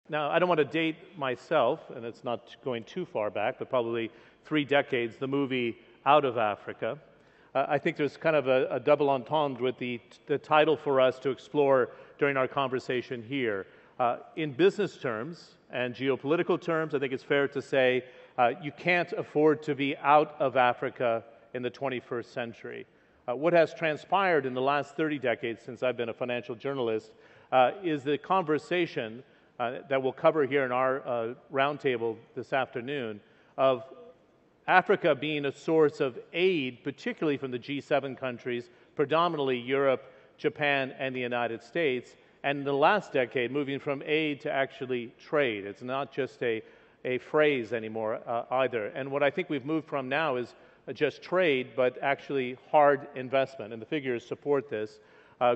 Now, I don't want to date myself, and it's not going too far back, but probably 3 decades, the movie Out of Africa. I think there's kind of a double entendre with the title for us to explore during our conversation here. In business terms and geopolitical terms, I think it's fair to say you can't afford to be out of Africa in the 21st century. What has transpired in the last 30 decades since I've been a financial journalist is the conversation that we'll cover here in our roundtable this afternoon of Africa being a source of aid, particularly from the G7 countries, predominantly Europe, Japan, and the United States, and in the last decade, moving from aid to actually trade. It's not just a phrase anymore either. And what I think we've moved from now is just trade, but actually hard investment, and the figures support this.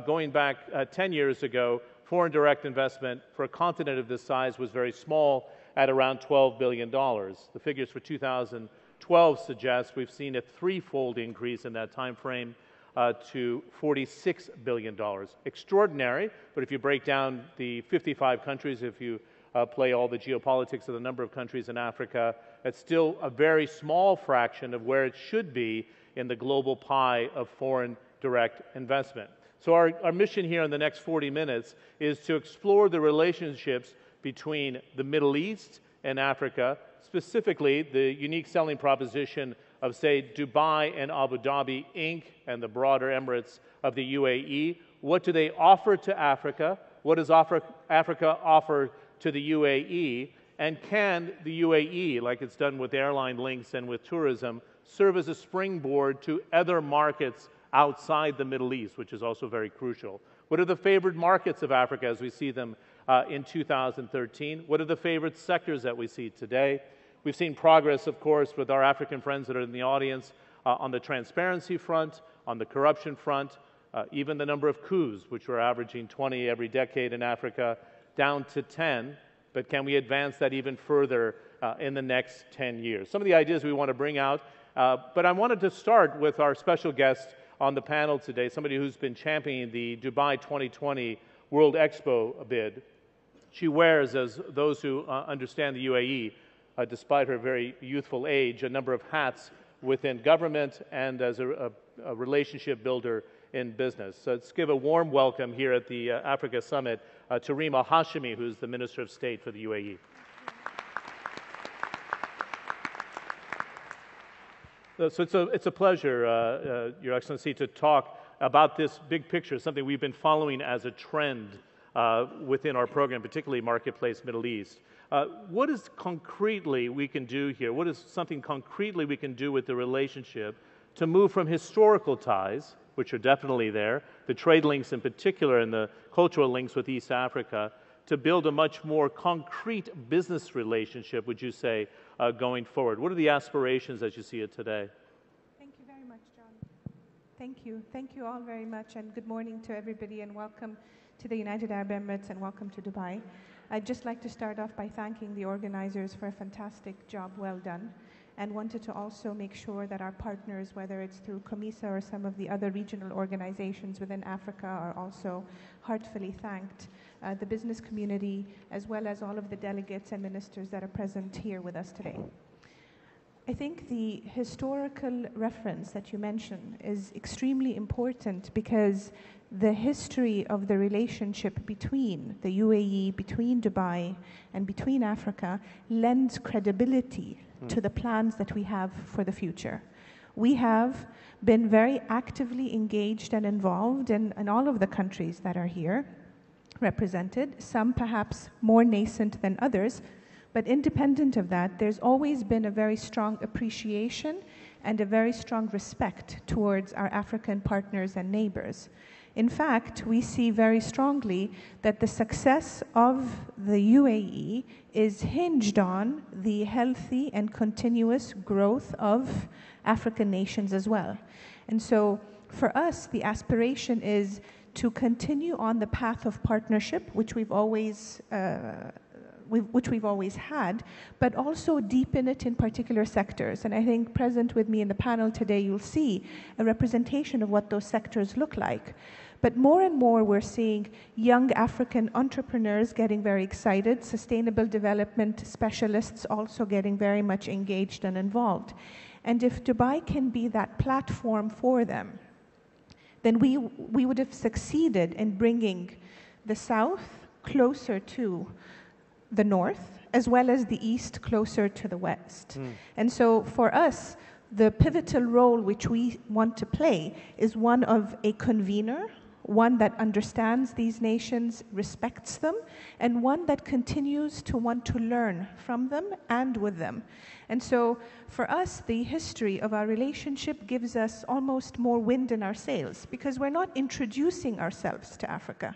Going back 10 years ago, foreign direct investment for a continent of this size was very small at around $12 billion. The figures for 2012 suggest we've seen a threefold increase in that time frame to $46 billion. Extraordinary, but if you break down the 55 countries, if you play all the geopolitics of the number of countries in Africa, it's still a very small fraction of where it should be in the global pie of foreign direct investment. So our mission here in the next 40 minutes is to explore the relationships between the Middle East and Africa, specifically the unique selling proposition of, say, Dubai and Abu Dhabi, Inc., and the broader Emirates of the UAE. What do they offer to Africa? What does Africa offer to the UAE? And can the UAE, like it's done with airline links and with tourism, serve as a springboard to other markets outside the Middle East, which is also very crucial? What are the favored markets of Africa as we see them in 2013? What are the favorite sectors that we see today? We've seen progress, of course, with our African friends that are in the audience on the transparency front, on the corruption front, even the number of coups, which we're averaging 20 every decade in Africa, down to 10. But can we advance that even further in the next 10 years? Some of the ideas we want to bring out, but I wanted to start with our special guest on the panel today, somebody who's been championing the Dubai 2020 World Expo bid. She wears, as those who understand the UAE, despite her very youthful age, a number of hats within government and as a relationship builder in business. So let's give a warm welcome here at the Africa Summit to Rima Hashemi, who's the Minister of State for the UAE. So it's a pleasure, Your Excellency, to talk about this big picture, something we've been following as a trend within our program, particularly Marketplace Middle East. What is concretely we can do here? What is something concretely we can do with the relationship to move from historical ties, which are definitely there, the trade links in particular and the cultural links with East Africa, to build a much more concrete business relationship, would you say, going forward? What are the aspirations as you see it today? Thank you very much, John. Thank you. Thank you all very much, and good morning to everybody, and welcome to the United Arab Emirates, and welcome to Dubai. I'd just like to start off by thanking the organizers for a fantastic job well done, and wanted to also make sure that our partners, whether it's through COMISA or some of the other regional organizations within Africa, are also heartfully thanked. The business community, as well as all of the delegates and ministers that are present here with us today. I think the historical reference that you mentioned is extremely important because the history of the relationship between the UAE, between Dubai, and between Africa lends credibility to the plans that we have for the future. We have been very actively engaged and involved in all of the countries that are here represented, some perhaps more nascent than others, but independent of that, there's always been a very strong appreciation and a very strong respect towards our African partners and neighbors. In fact, we see very strongly that the success of the UAE is hinged on the healthy and continuous growth of African nations as well. And so for us, the aspiration is to continue on the path of partnership, which we've always which we've always had, but also deepen it in particular sectors. And I think present with me in the panel today, you'll see a representation of what those sectors look like. But more and more, we're seeing young African entrepreneurs getting very excited, sustainable development specialists also getting very much engaged and involved. And if Dubai can be that platform for them, then we would have succeeded in bringing the South closer to the North, as well as the East closer to the West. And so for us, the pivotal role which we want to play is one of a convener, one that understands these nations, respects them, and one that continues to want to learn from them and with them. And so for us, the history of our relationship gives us almost more wind in our sails, because we're not introducing ourselves to Africa.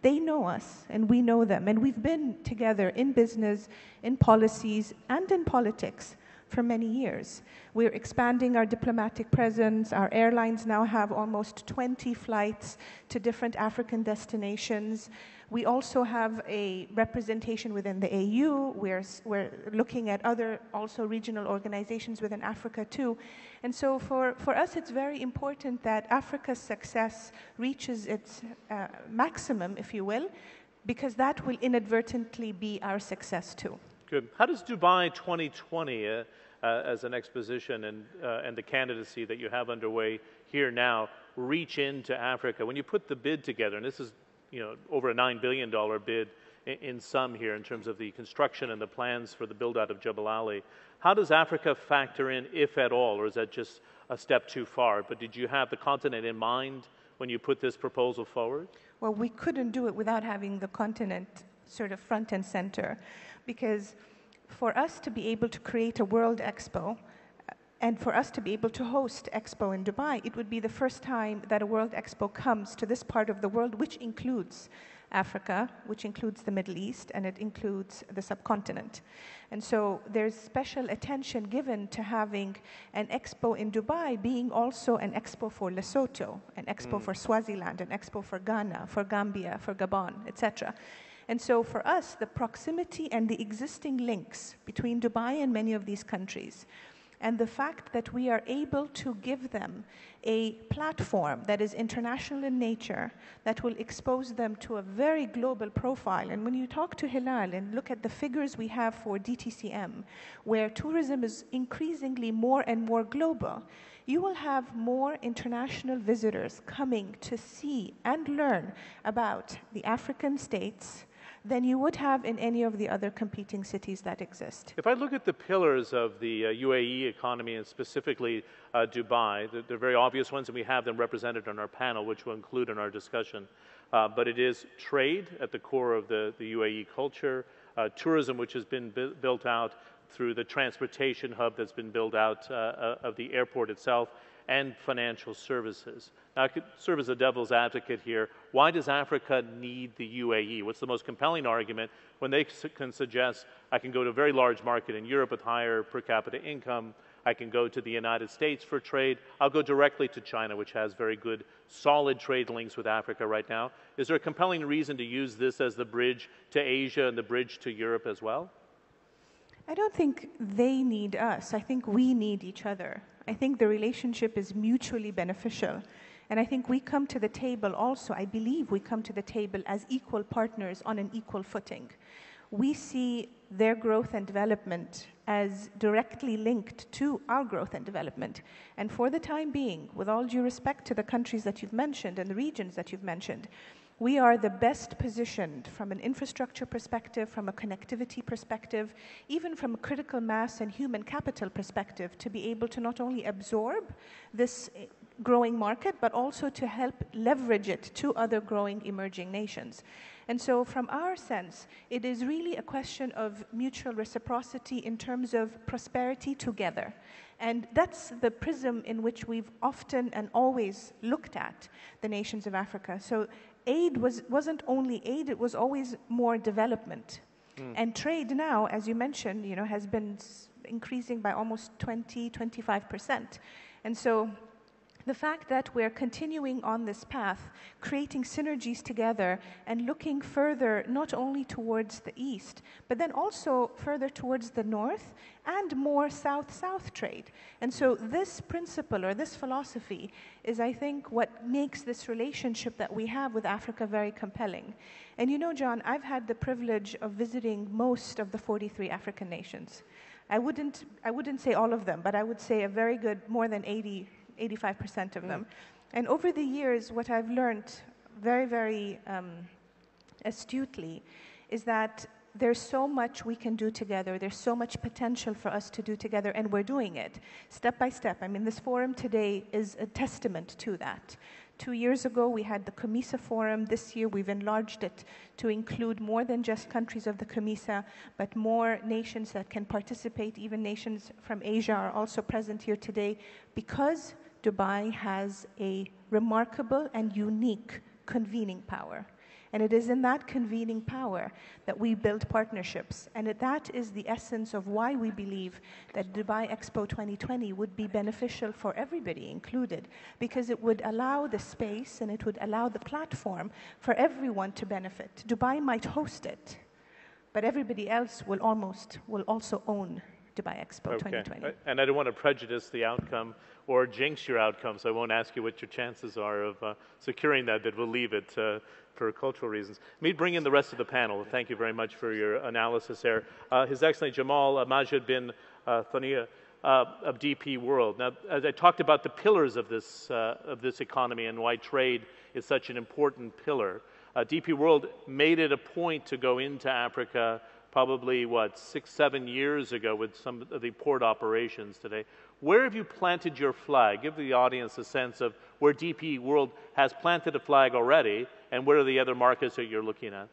They know us, and we know them, and we've been together in business, in policies, and in politics for many years. We're expanding our diplomatic presence. Our airlines now have almost 20 flights to different African destinations. We also have a representation within the AU. We're looking at other also regional organizations within Africa too. And so for us, it's very important that Africa's success reaches its maximum, if you will, because that will inadvertently be our success too. Good. How does Dubai 2020 as an exposition and the candidacy that you have underway here now reach into Africa? When you put the bid together, and this is over a $9 billion bid in sum here in terms of the construction and the plans for the build-out of Jebel Ali, how does Africa factor in, if at all, or is that just a step too far? But did you have the continent in mind when you put this proposal forward? Well, we couldn't do it without having the continent sort of front and center, because for us to be able to create a World Expo and for us to be able to host Expo in Dubai, it would be the first time that a World Expo comes to this part of the world, which includes Africa, which includes the Middle East, and it includes the subcontinent. And so there's special attention given to having an Expo in Dubai being also an Expo for Lesotho, an Expo for Swaziland, an Expo for Ghana, for Gambia, for Gabon, etc. And so for us, the proximity and the existing links between Dubai and many of these countries, and the fact that we are able to give them a platform that is international in nature, that will expose them to a very global profile. And when you talk to Hilal and look at the figures we have for DTCM, where tourism is increasingly more and more global, you will have more international visitors coming to see and learn about the African states than you would have in any of the other competing cities that exist. If I look at the pillars of the UAE economy, and specifically Dubai, they're very obvious ones, and we have them represented on our panel, which we'll include in our discussion. But it is trade at the core of the UAE culture, tourism, which has been built out through the transportation hub that's been built out of the airport itself, and financial services. Now, I could serve as a devil's advocate here. Why does Africa need the UAE? What's the most compelling argument when they can suggest, I can go to a very large market in Europe with higher per capita income, I can go to the United States for trade, I'll go directly to China, which has very good, solid trade links with Africa right now. Is there a compelling reason to use this as the bridge to Asia and the bridge to Europe as well? I don't think they need us. I think we need each other. I think the relationship is mutually beneficial. And I think we come to the table also, I believe we come to the table as equal partners on an equal footing. We see their growth and development as directly linked to our growth and development. And for the time being, with all due respect to the countries that you've mentioned and the regions that you've mentioned, we are the best positioned from an infrastructure perspective, from a connectivity perspective, even from a critical mass and human capital perspective, to be able to not only absorb this growing market, but also to help leverage it to other growing emerging nations. And so from our sense, it is really a question of mutual reciprocity in terms of prosperity together. And that's the prism in which we've often and always looked at the nations of Africa. So aid wasn't only aid, it was always more development. And trade now, as you mentioned, has been increasing by almost 25%. And so the fact that we're continuing on this path, creating synergies together and looking further not only towards the east, but then also further towards the north and more south-south trade. And so this principle or this philosophy is, I think, what makes this relationship that we have with Africa very compelling. And you know, John, I've had the privilege of visiting most of the 43 African nations. I wouldn't say all of them, but I would say a very good, more than 85% of them. And over the years, what I've learned very, very astutely is that there's so much we can do together. There's so much potential for us to do together, and we're doing it step by step. I mean, this forum today is a testament to that. 2 years ago, we had the COMESA Forum. This year, we've enlarged it to include more than just countries of the COMESA, but more nations that can participate. Even nations from Asia are also present here today because Dubai has a remarkable and unique convening power. And it is in that convening power that we build partnerships. And that is the essence of why we believe that Dubai Expo 2020 would be beneficial for everybody included, because it would allow the space and it would allow the platform for everyone to benefit. Dubai might host it, but everybody else will also own Dubai Expo 2020. And I don't want to prejudice the outcome or jinx your outcome, so I won't ask you what your chances are of securing that, but we'll leave it for cultural reasons. Let me bring in the rest of the panel. Thank you very much for your analysis there. His Excellency Jamal Majid bin Thania of DP World. Now, as I talked about the pillars of this economy and why trade is such an important pillar, DP World made it a point to go into Africa probably, 6, 7 years ago with some of the port operations today. Where have you planted your flag? Give the audience a sense of where DP World has planted a flag already, and where are the other markets that you're looking at?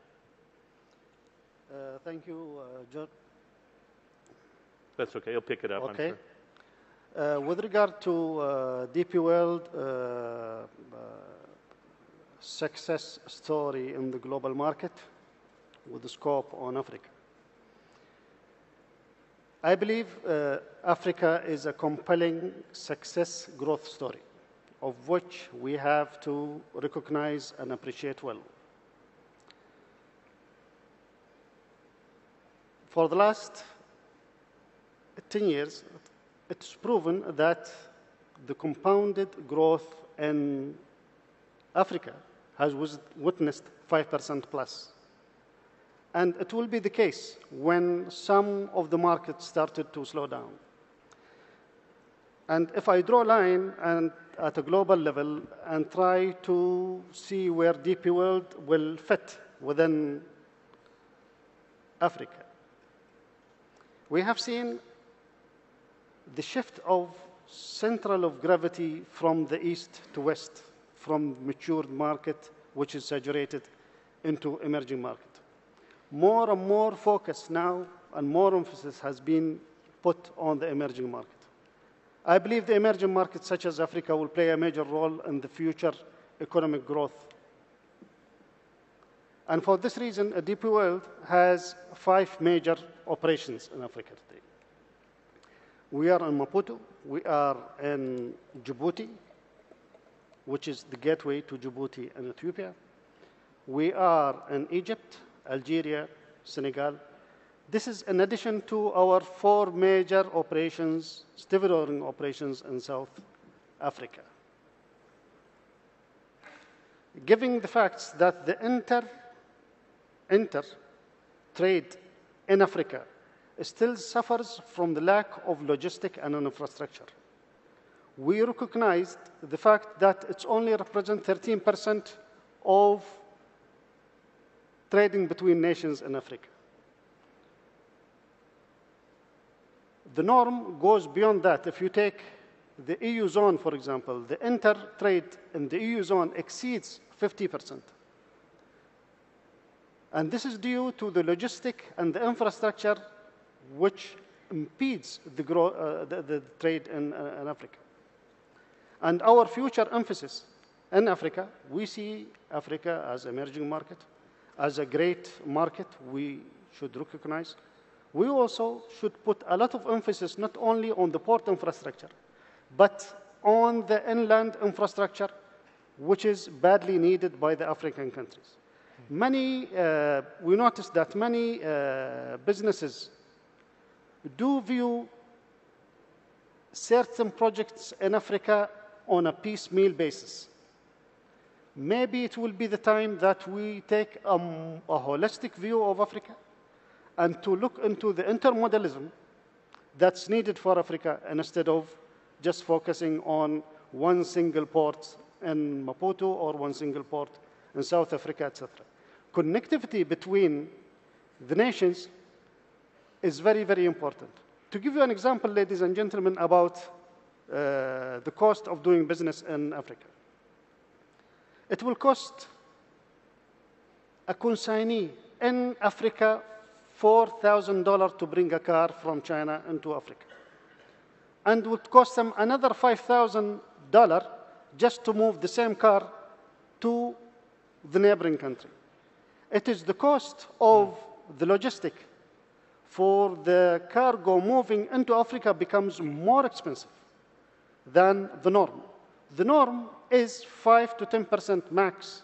Thank you, John. That's okay, you'll pick it up, okay. I'm sure. With regard to DP World success story in the global market with the scope on Africa, I believe Africa is a compelling success growth story, of which we have to recognize and appreciate well. For the last 10 years, it's proven that the compounded growth in Africa has witnessed 5% plus. And it will be the case when some of the markets started to slow down. And if I draw a line at a global level and try to see where DP World will fit within Africa, we have seen the shift of central of gravity from the east to west, from matured market, which is saturated, into emerging market. More and more focus now and more emphasis has been put on the emerging market. I believe the emerging markets such as Africa will play a major role in the future economic growth. And for this reason, DP World has 5 major operations in Africa today. We are in Maputo, we are in Djibouti, which is the gateway to Djibouti and Ethiopia. We are in Egypt, Algeria, Senegal. This is in addition to our 4 major operations, stevedoring operations in South Africa. Given the facts that the inter-trade in Africa still suffers from the lack of logistic and infrastructure, we recognized the fact that it's only represents 13% of trading between nations in Africa. The norm goes beyond that. If you take the EU zone, for example, the inter-trade in the EU zone exceeds 50%. And this is due to the logistic and the infrastructure which impedes the trade in Africa. And our future emphasis in Africa, we see Africa as an emerging market, as a great market we should recognize. We also should put a lot of emphasis not only on the port infrastructure, but on the inland infrastructure, which is badly needed by the African countries. We noticed that many businesses do view certain projects in Africa on a piecemeal basis. Maybe it will be the time that we take a holistic view of Africa and to look into the intermodalism that's needed for Africa instead of just focusing on one single port in Maputo or one single port in South Africa, etc. Connectivity between the nations is very, very important. To give you an example, ladies and gentlemen, about the cost of doing business in Africa. It will cost a consignee in Africa $4,000 to bring a car from China into Africa. And would cost them another $5,000 just to move the same car to the neighboring country. It is the cost of the logistic for the cargo moving into Africa becomes more expensive than the norm. The norm is 5 to 10% max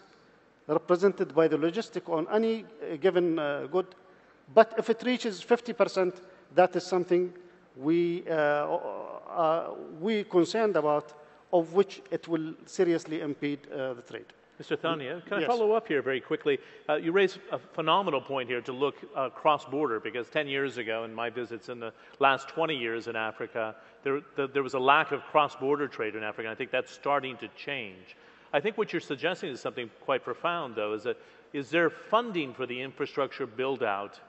represented by the logistic on any given good. But if it reaches 50%, that is something we concerned about, of which it will seriously impede the trade. Mr. Thania, can I Yes. follow up here very quickly? You raise a phenomenal point here to look cross-border, because 10 years ago, in my visits in the last 20 years in Africa, there was a lack of cross-border trade in Africa, and I think that's starting to change. I think what you're suggesting is something quite profound, though, is there funding for the infrastructure build-out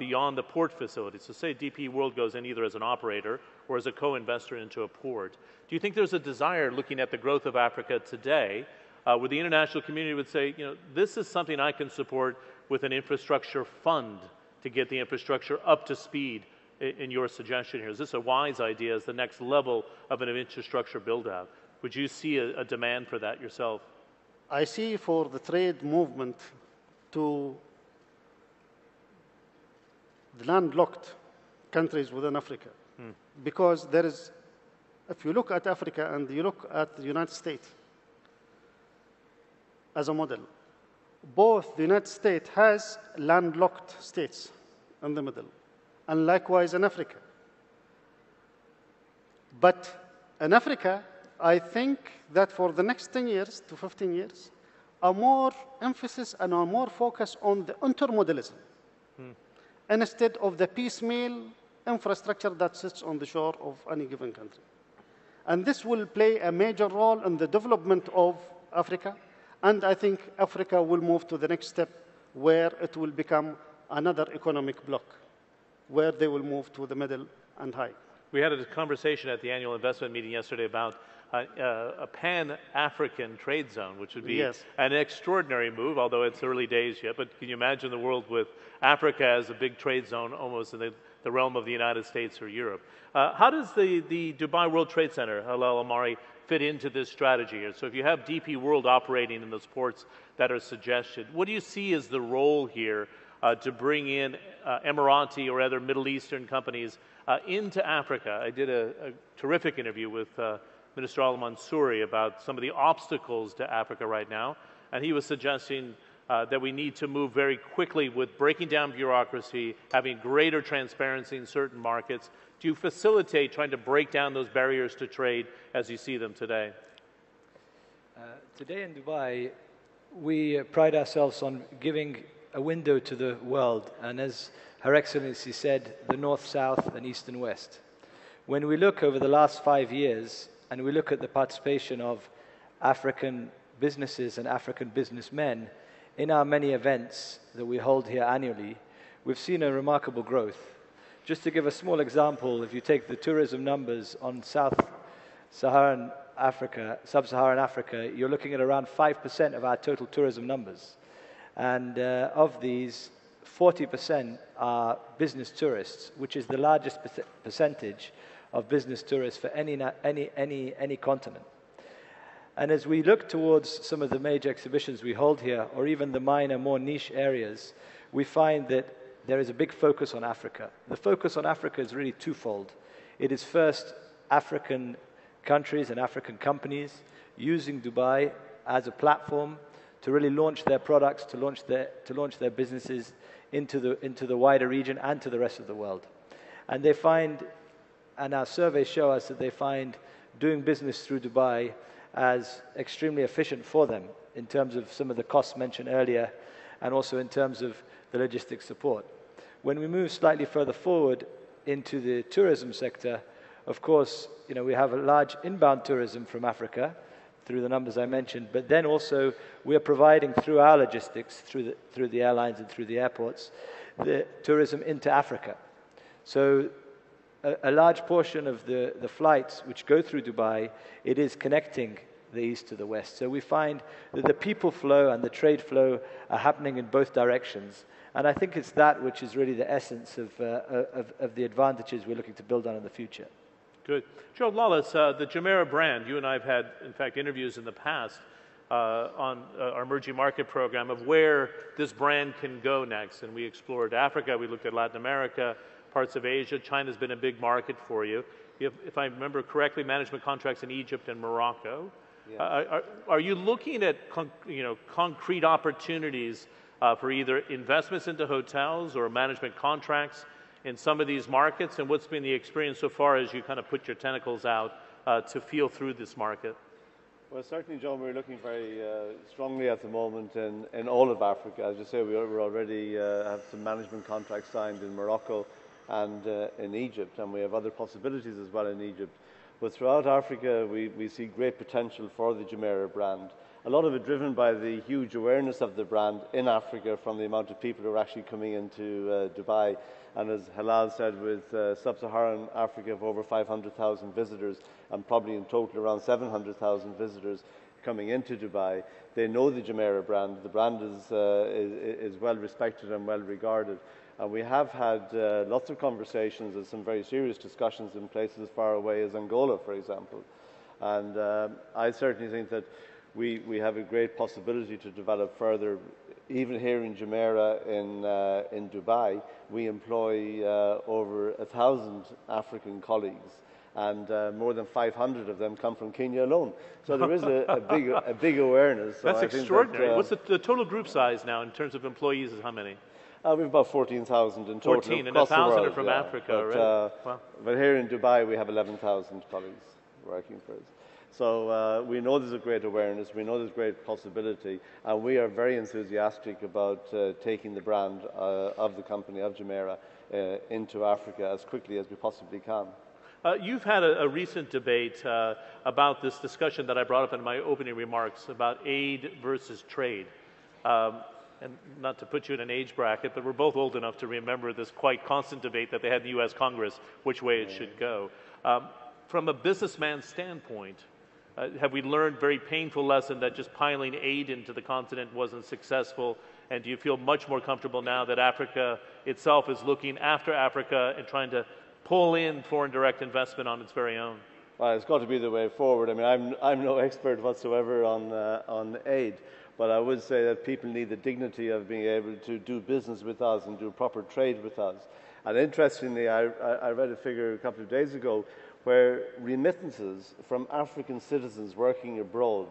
beyond the port facilities? So say DP World goes in either as an operator or as a co-investor into a port. Do you think there's a desire, looking at the growth of Africa today, where the international community would say, you know, this is something I can support with an infrastructure fund to get the infrastructure up to speed in your suggestion here? Is this a wise idea as the next level of an infrastructure build-out? Would you see a demand for that yourself? I see for the trade movement to the landlocked countries within Africa. Because there is, if you look at Africa and you look at the United States as a model, both the United States has landlocked states in the middle, and likewise in Africa. But in Africa, I think that for the next 10 years to 15 years, a more emphasis and a more focus on the intermodalism instead of the piecemeal infrastructure that sits on the shore of any given country. And this will play a major role in the development of Africa, and I think Africa will move to the next step where it will become another economic bloc, where they will move to the middle and high. We had a conversation at the annual investment meeting yesterday about a pan-African trade zone, which would be Yes. an extraordinary move, although it's early days yet. But can you imagine the world with Africa as a big trade zone almost in the realm of the United States or Europe? How does the Dubai World Trade Center, Halal Amari, fit into this strategy here? So if you have DP World operating in those ports that are suggested, what do you see as the role here to bring in Emirati or other Middle Eastern companies into Africa? I did a terrific interview with Minister Al Mansouri about some of the obstacles to Africa right now, and he was suggesting that we need to move very quickly with breaking down bureaucracy, having greater transparency in certain markets. Do you facilitate trying to break down those barriers to trade as you see them today? Today in Dubai, we pride ourselves on giving a window to the world, and as Her Excellency said, the North, South, and East and West. When we look over the last 5 years, and we look at the participation of African businesses and African businessmen in our many events that we hold here annually, we've seen a remarkable growth. Just to give a small example, if you take the tourism numbers on Sub-Saharan Africa, you're looking at around 5% of our total tourism numbers. And of these, 40% are business tourists, which is the largest percentage of business tourists for any continent. And as we look towards some of the major exhibitions we hold here, or even the minor, more niche areas, we find that there is a big focus on Africa. The focus on Africa is really twofold. It is first African countries and African companies using Dubai as a platform to really launch their products, to launch their businesses into the wider region and to the rest of the world. And they find, and our surveys show us that they find doing business through Dubai as extremely efficient for them in terms of some of the costs mentioned earlier, and also in terms of the logistics support. When we move slightly further forward into the tourism sector, of course, we have a large inbound tourism from Africa through the numbers I mentioned, but then also we are providing through our logistics, through the airlines and through the airports, the tourism into Africa. So a large portion of the flights which go through Dubai, it is connecting the east to the west. So we find that the people flow and the trade flow are happening in both directions. And I think it's that which is really the essence of the advantages we're looking to build on in the future. Good. Joe Lawless, the Jumeirah brand, you and I have had, in fact, interviews in the past on our emerging market program of where this brand can go next. And we explored Africa, we looked at Latin America, parts of Asia. China's been a big market for you. If I remember correctly, management contracts in Egypt and Morocco. Yeah. Are you looking at concrete opportunities for either investments into hotels or management contracts in some of these markets? And what's been the experience so far as you kind of put your tentacles out to feel through this market? Well, certainly, John, we're looking very strongly at the moment in all of Africa. As you say, we already have some management contracts signed in Morocco and in Egypt, and we have other possibilities as well in Egypt. But throughout Africa, we see great potential for the Jumeirah brand. A lot of it driven by the huge awareness of the brand in Africa from the amount of people who are actually coming into Dubai. And as Halal said, with sub-Saharan Africa of over 500,000 visitors and probably in total around 700,000 visitors coming into Dubai, they know the Jumeirah brand. The brand is well respected and well regarded. And we have had lots of conversations and some very serious discussions in places as far away as Angola, for example. And I certainly think that we have a great possibility to develop further. Even here in Jumeirah in Dubai, we employ over 1,000 African colleagues, and more than 500 of them come from Kenya alone. So there is a big awareness. So that's extraordinary. What's the total group size now in terms of employees? Is how many? We have about 14,000 in total. 14, and 1,000 are from Africa, right? Wow. But here in Dubai, we have 11,000 colleagues working for us. So we know there's a great awareness, we know there's great possibility, and we are very enthusiastic about taking the brand of the company, of Jumeirah, into Africa as quickly as we possibly can. You've had a recent debate about this discussion that I brought up in my opening remarks about aid versus trade. And not to put you in an age bracket, but we're both old enough to remember this quite constant debate that they had in the U.S. Congress, which way it should go. From a businessman's standpoint, have we learned a very painful lesson that just piling aid into the continent wasn't successful? And do you feel much more comfortable now that Africa itself is looking after Africa and trying to pull in foreign direct investment on its very own? Well, it's got to be the way forward. I mean, I'm no expert whatsoever on aid, but I would say that people need the dignity of being able to do business with us and do proper trade with us. And interestingly, I read a figure a couple of days ago where remittances from African citizens working abroad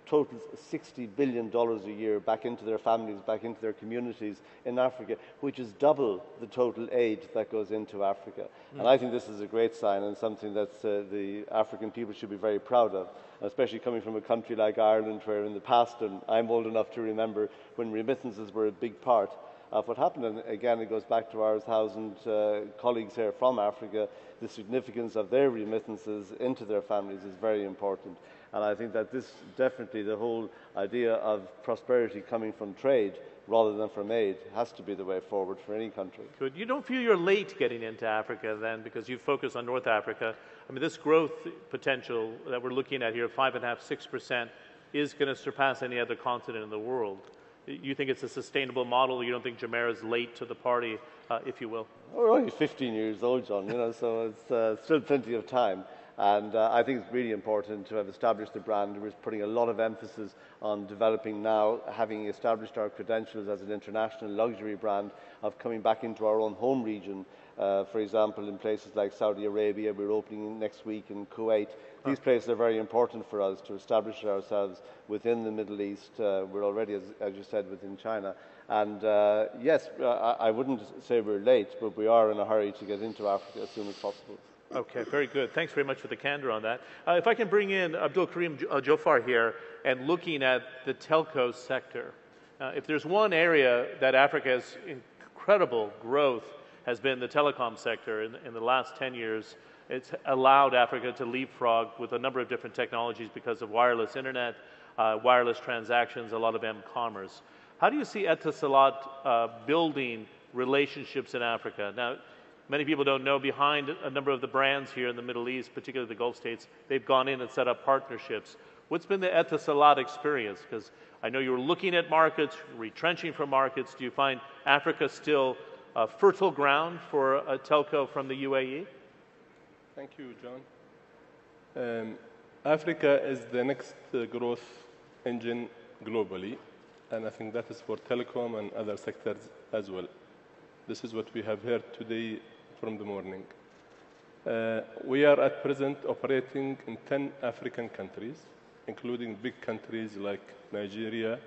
totals $60 billion a year back into their families, back into their communities in Africa, which is double the total aid that goes into Africa. And I think this is a great sign and something that the African people should be very proud of, especially coming from a country like Ireland, where in the past, and I'm old enough to remember when remittances were a big part of what happened. And again, it goes back to our 1,000 colleagues here from Africa. The significance of their remittances into their families is very important. And I think that this definitely, the whole idea of prosperity coming from trade rather than from aid, has to be the way forward for any country. Good. You don't feel you're late getting into Africa then, because you focus on North Africa. I mean, this growth potential that we're looking at here, 5.5%, 6%, is going to surpass any other continent in the world. You think it's a sustainable model? You don't think Jumeirah is late to the party, if you will? We're only 15 years old, John, so it's still plenty of time. And I think it's really important to have established the brand. We're putting a lot of emphasis on developing now, having established our credentials as an international luxury brand, of coming back into our own home region. For example, in places like Saudi Arabia, we're opening next week in Kuwait. These places are very important for us to establish ourselves within the Middle East. We're already, as you said, within China. And yes, I wouldn't say we're late, but we are in a hurry to get into Africa as soon as possible. Okay, very good. Thanks very much for the candor on that. If I can bring in Abdul Karim Jofar here, and looking at the telco sector. If there's one area that Africa has incredible growth has been the telecom sector in the last 10 years. It's allowed Africa to leapfrog with a number of different technologies because of wireless internet, wireless transactions, a lot of m-commerce. How do you see Etisalat building relationships in Africa? Now, many people don't know, behind a number of the brands here in the Middle East, particularly the Gulf states, they've gone in and set up partnerships. What's been the Etisalat experience? Because I know you're looking at markets, retrenching from markets. Do you find Africa still fertile ground for a telco from the UAE? Thank you, John. Africa is the next growth engine globally, and I think that is for telecom and other sectors as well. This is what we have heard today from the morning. We are at present operating in 10 African countries, including big countries like Nigeria,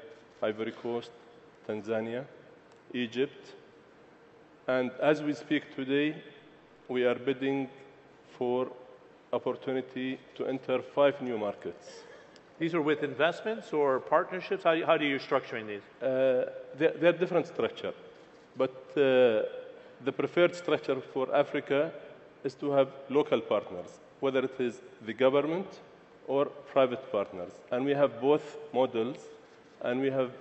Ivory Coast, Tanzania, Egypt. And as we speak today, we are bidding for opportunity to enter 5 new markets. These are with investments or partnerships? How do you structuring these? They're different structure, but the preferred structure for Africa is to have local partners, whether it is the government or private partners. And we have both models, and we have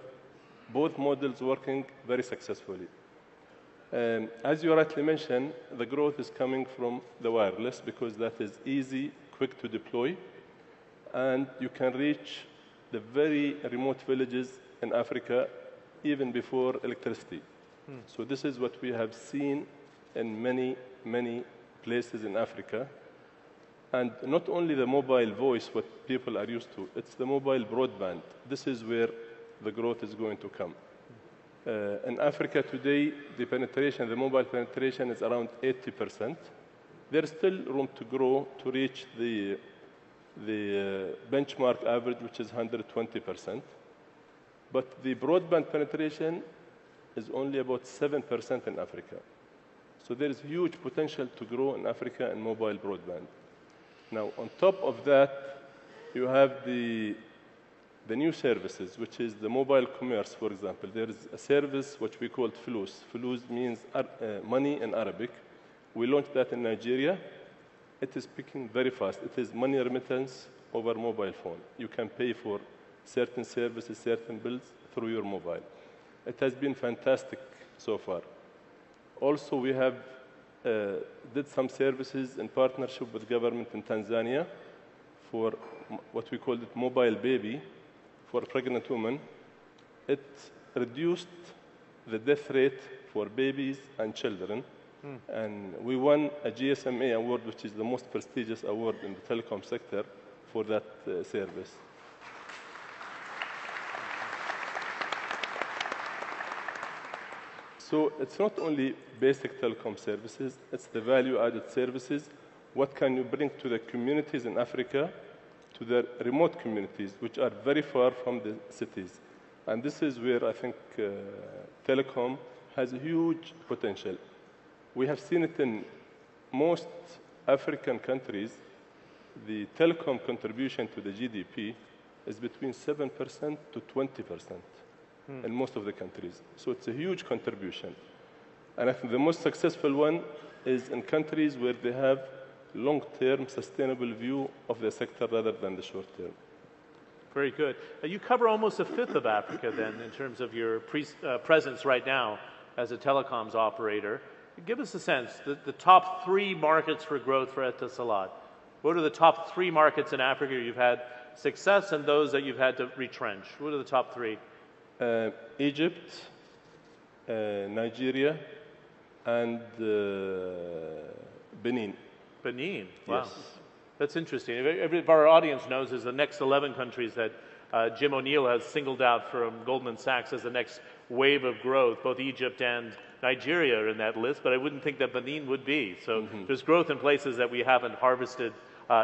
both models working very successfully. As you rightly mentioned, the growth is coming from the wireless because that is easy, quick to deploy, and you can reach the very remote villages in Africa even before electricity. So this is what we have seen in many, many places in Africa. And not only the mobile voice, what people are used to, it's the mobile broadband. This is where the growth is going to come. In Africa today, the mobile penetration is around 80%. There is still room to grow to reach the benchmark average, which is 120%. But the broadband penetration is only about 7% in Africa. So there is huge potential to grow in Africa in mobile broadband. Now, on top of that, you have the new services, which is the mobile commerce, for example. There is a service which we call Fulus. Fulus means money in Arabic. We launched that in Nigeria. It is picking very fast. It is money remittance over mobile phone. You can pay for certain services, certain bills through your mobile. It has been fantastic so far. Also, we have did some services in partnership with government in Tanzania for what we call it mobile baby for pregnant women. It reduced the death rate for babies and children. And we won a GSMA award, which is the most prestigious award in the telecom sector for that service. So it's not only basic telecom services, it's the value-added services. What can you bring to the communities in Africa, to the remote communities, which are very far from the cities? And this is where I think telecom has a huge potential. We have seen it in most African countries. The telecom contribution to the GDP is between 7% to 20%. In most of the countries. So it's a huge contribution. And I think the most successful one is in countries where they have long-term sustainable view of the sector rather than the short-term. Very good. You cover almost a fifth of Africa then in terms of your presence right now as a telecoms operator. Give us a sense, the top 3 markets for growth for Etisalat. What are the top 3 markets in Africa you've had success and those that you've had to retrench? What are the top 3? Egypt, Nigeria, and Benin. Benin, wow. Yes. That's interesting. Every of our audience knows is the next 11 countries that Jim O'Neill has singled out from Goldman Sachs as the next wave of growth. Both Egypt and Nigeria are in that list, but I wouldn't think that Benin would be. So there's growth in places that we haven't harvested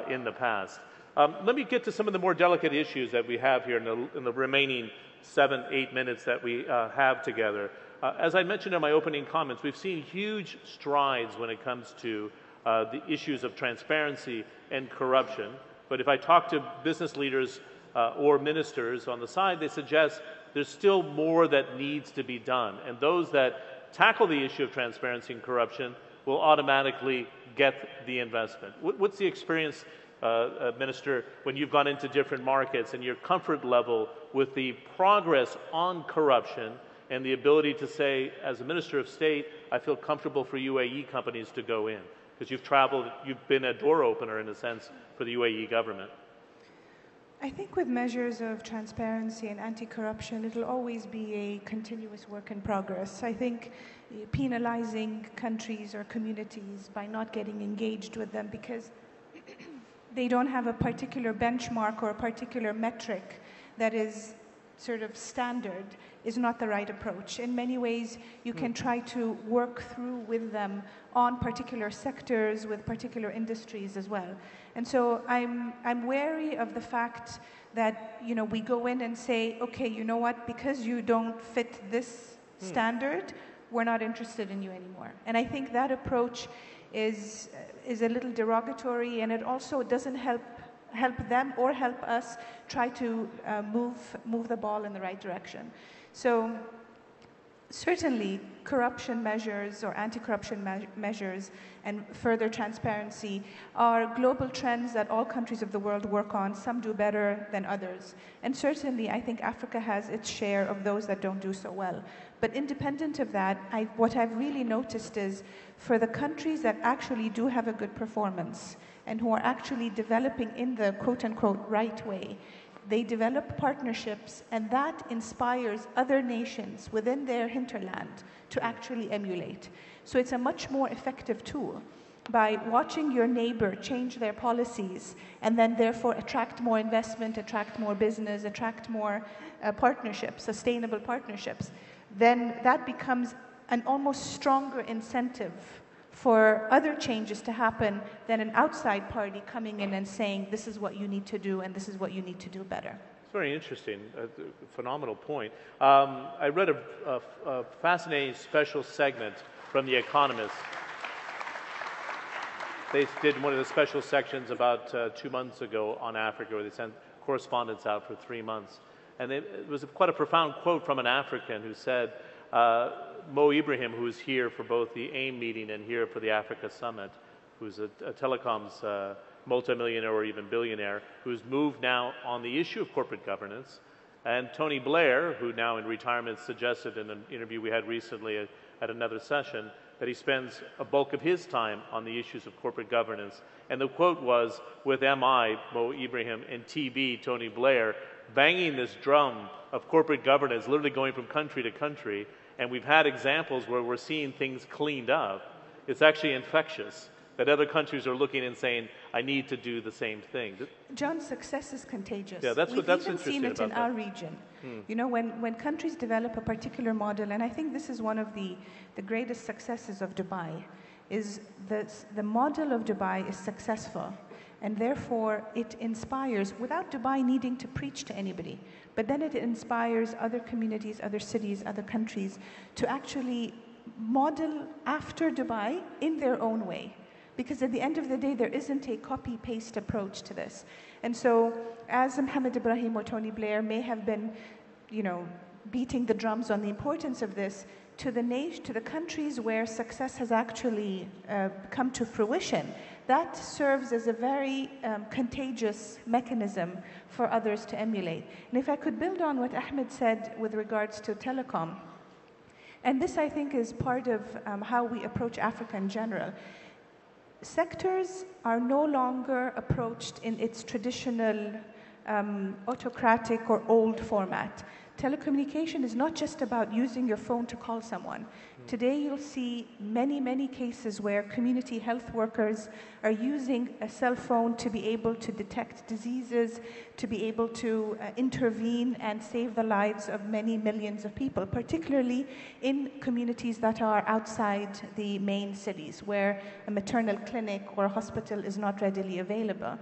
in the past. Let me get to some of the more delicate issues that we have here in the remaining 7-8 minutes that we have together. As I mentioned in my opening comments, we've seen huge strides when it comes to the issues of transparency and corruption. But if I talk to business leaders or ministers on the side, they suggest there's still more that needs to be done. And those that tackle the issue of transparency and corruption will automatically get the investment. What's the experience, Minister, when you've gone into different markets and your comfort level with the progress on corruption and the ability to say, as a Minister of State, I feel comfortable for UAE companies to go in? Because you've traveled, you've been a door opener, in a sense, for the UAE government. I think with measures of transparency and anti-corruption, it'll always be a continuous work in progress. I think penalizing countries or communities by not getting engaged with them because they don't have a particular benchmark or a particular metric that is sort of standard is not the right approach. In many ways, you can try to work through with them on particular sectors, with particular industries as well. And so I'm wary of the fact that, you know, we go in and say, okay, you know what, because you don't fit this standard, we're not interested in you anymore. And I think that approach is a little derogatory, and it also doesn't help them or help us try to move the ball in the right direction. So certainly corruption measures or anti-corruption measures and further transparency are global trends that all countries of the world work on. Some do better than others. And certainly I think Africa has its share of those that don't do so well. But independent of that, what I've really noticed is for the countries that actually do have a good performance and who are actually developing in the quote-unquote right way, they develop partnerships, and that inspires other nations within their hinterland to actually emulate. So it's a much more effective tool. By watching your neighbor change their policies and then therefore attract more investment, attract more business, attract more partnerships, sustainable partnerships, then that becomes an almost stronger incentive for other changes to happen than an outside party coming in and saying, this is what you need to do and this is what you need to do better. It's very interesting, phenomenal point. I read a fascinating special segment from The Economist. They did one of the special sections about 2 months ago on Africa, where they sent correspondents out for 3 months. And it was quite a profound quote from an African who said, Mo Ibrahim, who was here for both the AIM meeting and here for the Africa Summit, who's a telecoms multimillionaire or even billionaire, who's moved now on the issue of corporate governance, and Tony Blair, who now in retirement suggested in an interview we had recently at another session that he spends a bulk of his time on the issues of corporate governance. And the quote was, with MI, Mo Ibrahim, and TB, Tony Blair, banging this drum of corporate governance, literally going from country to country, and we've had examples where we're seeing things cleaned up. It's actually infectious that other countries are looking and saying, I need to do the same thing. John's success is contagious. Yeah, that's We've that's even interesting seen it about in our region. You know, when countries develop a particular model, and I think this is one of the greatest successes of Dubai, is the model of Dubai is successful. And therefore, it inspires, without Dubai needing to preach to anybody, but then it inspires other communities, other cities, other countries to actually model after Dubai in their own way. Because at the end of the day, there isn't a copy-paste approach to this. And so, as Mohammed Ibrahim or Tony Blair may have been, you know, beating the drums on the importance of this, to the countries where success has actually come to fruition, that serves as a very contagious mechanism for others to emulate. And if I could build on what Ahmed said with regards to telecom, and this I think is part of how we approach Africa in general, sectors are no longer approached in its traditional autocratic or old format. telecommunication is not just about using your phone to call someone. Today you'll see many, many cases where community health workers are using a cell phone to be able to detect diseases, to be able to intervene and save the lives of many millions of people, particularly in communities that are outside the main cities, where a maternal clinic or a hospital is not readily available.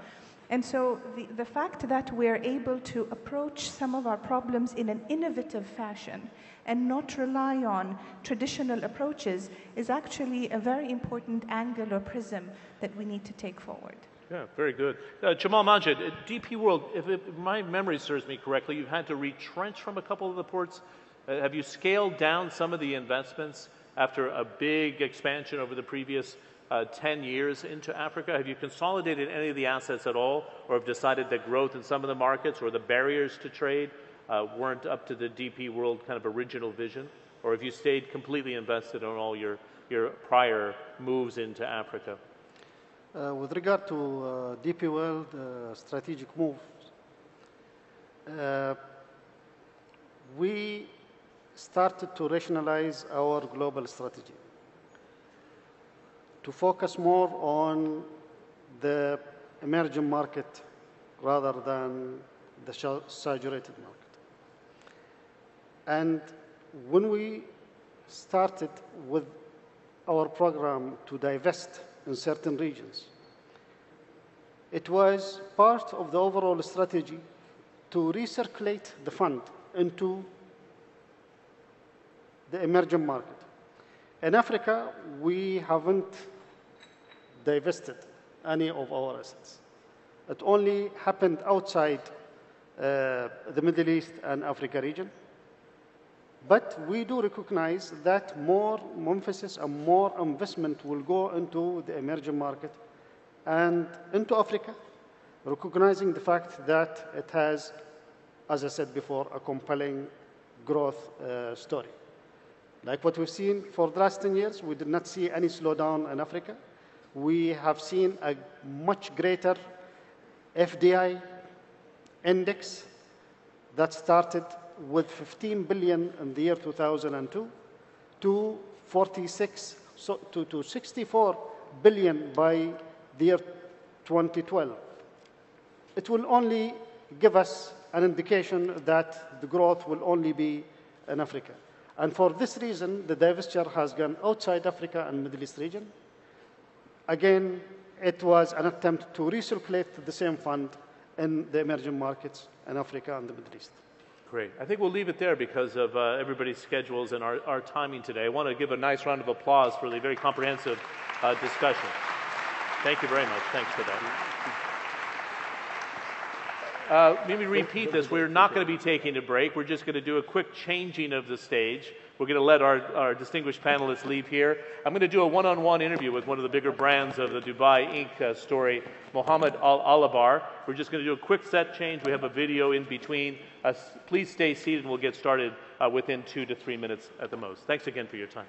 And so the fact that we're able to approach some of our problems in an innovative fashion and not rely on traditional approaches is actually a very important angle or prism that we need to take forward. Yeah, very good. Jamal Majid, DP World, if my memory serves me correctly, you've had to retrench from a couple of the ports. Have you scaled down some of the investments after a big expansion over the previous 10 years into Africa? Have you consolidated any of the assets at all, or have decided that growth in some of the markets or the barriers to trade weren't up to the DP World kind of original vision? Or have you stayed completely invested on all your prior moves into Africa? With regard to DP World strategic moves, we started to rationalize our global strategy to focus more on the emerging market rather than the saturated market. And when we started with our program to divest in certain regions, it was part of the overall strategy to recirculate the fund into the emerging market. In Africa, we haven't divested any of our assets. It only happened outside the Middle East and Africa region. But we do recognize that more emphasis and more investment will go into the emerging market and into Africa, recognizing the fact that it has, as I said before, a compelling growth story. Like what we've seen for the last 10 years, we did not see any slowdown in Africa. We have seen a much greater FDI index that started with 15 billion in the year 2002 to 64 billion by the year 2012. It will only give us an indication that the growth will only be in Africa. And for this reason, the divestiture has gone outside Africa and Middle East region. Again, it was an attempt to recirculate the same fund in the emerging markets in Africa and the Middle East. Great. I think we'll leave it there because of everybody's schedules and our timing today. I want to give a nice round of applause for the very comprehensive discussion. Thank you very much. Thanks for that. Let me repeat this. We're not going to be taking a break. We're just going to do a quick changing of the stage. We're going to let our distinguished panelists leave here. I'm going to do a one-on-one interview with one of the bigger brands of the Dubai Inc. story, Mohammed Al-Alabar. We're just going to do a quick set change. We have a video in between. Please stay seated and we'll get started within 2 to 3 minutes at the most. Thanks again for your time.